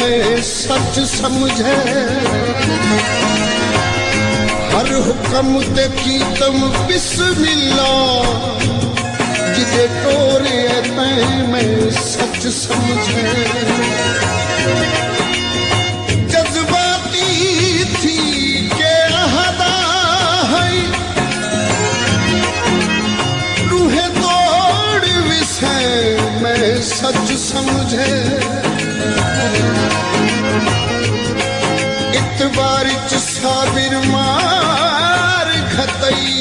में सच समझे हर हुक्म ते कीतम बिस्मिल्लाह जिदे टोरे तैं में सच समझे जज्बाती थी के अहदा है रूहे तोड़ विषय में सच समझे इतबार च साबिर मार खतई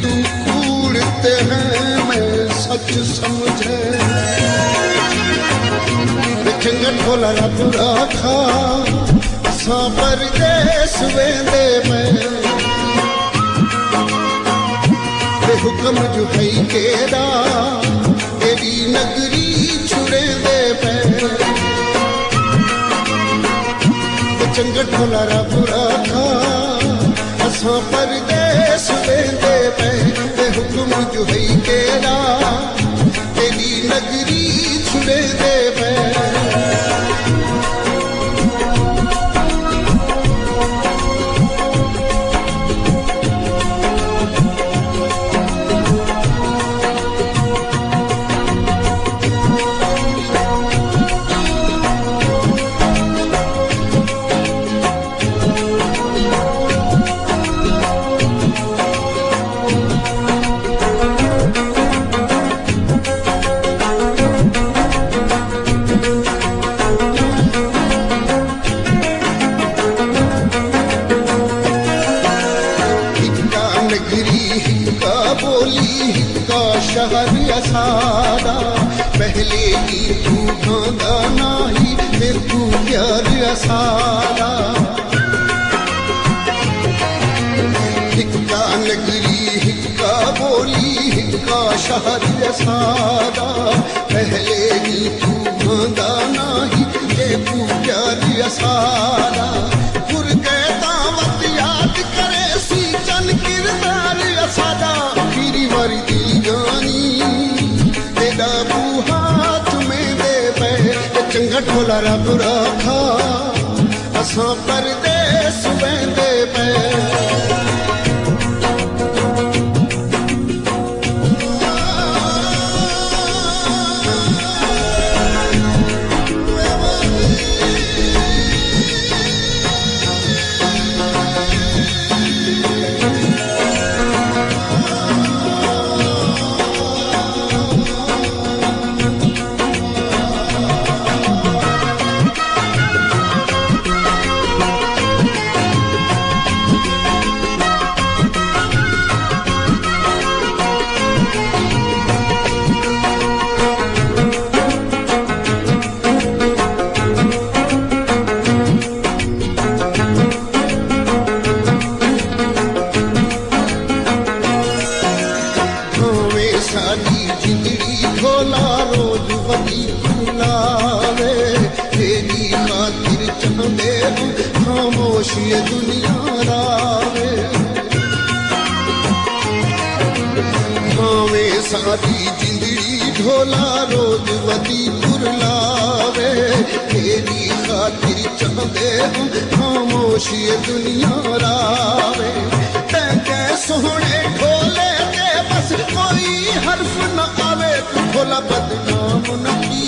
तू कूड़ते हैं मैं सच समझे चंगन खोला रब रखा असां परदेस वेंदे में बेहुक्म जो है केड़ा एडी नगरी छुड़ेंदे पे चंगन खोला रब रखा असां परदेस वेंदे पे बेहुक्म जो है केड़ा एडी नगरी छुड़ेंदे पे शहर असादा पहले की तू भांदा नाही फिर तू प्यार असादा हिक्का नगरी हिक्का बोली हिक्का शहर असादा पहले की तू भांदा नाही फिर तू प्यार असादा पुर के दावत याद करे सी चन किरदार असादा फिरी वारी दिल जानी तेरा हाथ में दे पे चंगा ढोला रब रखा असां परदेस वेंदे पे खामोशी दुनिया रावे भावे सादी जिंदड़ी ढोला रोज वदी पुरलावे तेरी खातिर चाहते खामोशी दुनिया रावे तैके सोहने ढोले के बस कोई हर्फ न आवे तू ढोला बदनाम न की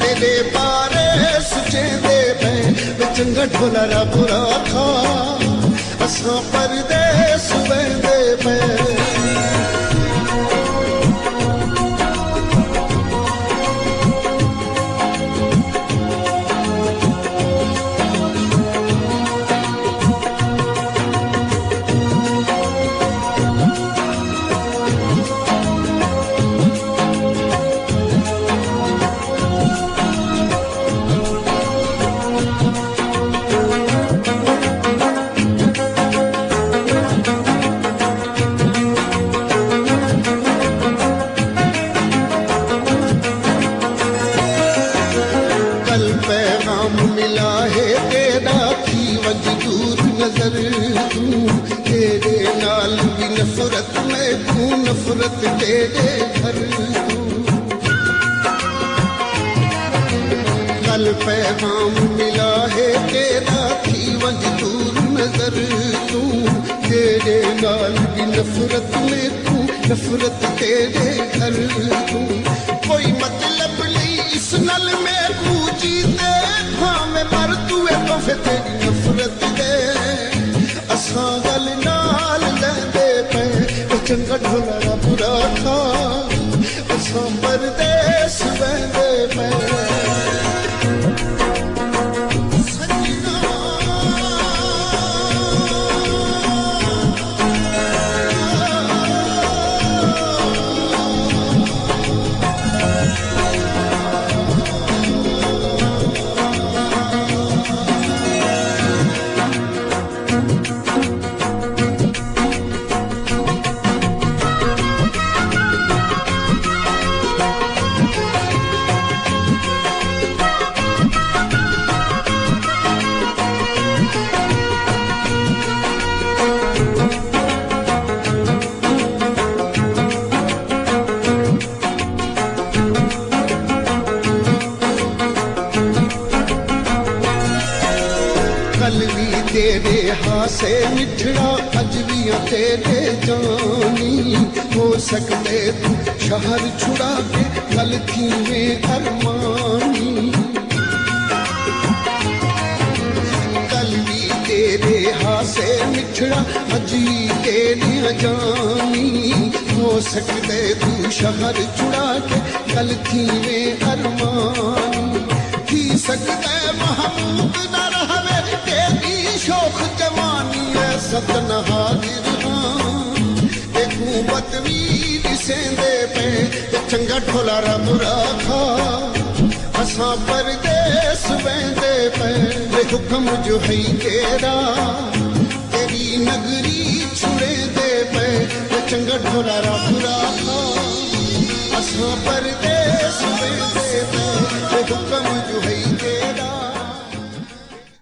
तेरे बारे सुचे दे चंगा ढोला रब रखा असां परदेस वेंदे पे नफरत तेरे घर कल पैगाम मिला है तेरा थी वंज दूर नजर तू तेरे नाल भी नफरत में तू नफरत तेरे घर तू कोई मतलब नहीं इस नल में तू जीते भाਵੇਂ मर तू तो फिर तेरी नफरत दे असां गल नाल लैंदे पे चंगा ढोला रब राखा असां परदेस वैंदे पे तेरे हासे मिठड़ा अज भी तेरे जानी हो सकते तू शहर छुड़ा के कल थी में अरमानी कल भी तेरे हासे मिठड़ा अज भी तेरे जानी हो सकते तू शहर छुड़ा के कल थी में अरमानी थी सकते महमूद न रहवे तेरी शोख जवानी है सदन हाजिर हुकूमत वीर सेंदे पे चंगा ढोला रब राखा असां परदेस वेंदे पे हुक्म जो है तेरा तेरी नगरी छुड़े दे पे चंगा ढोला रब राखा असां परदेस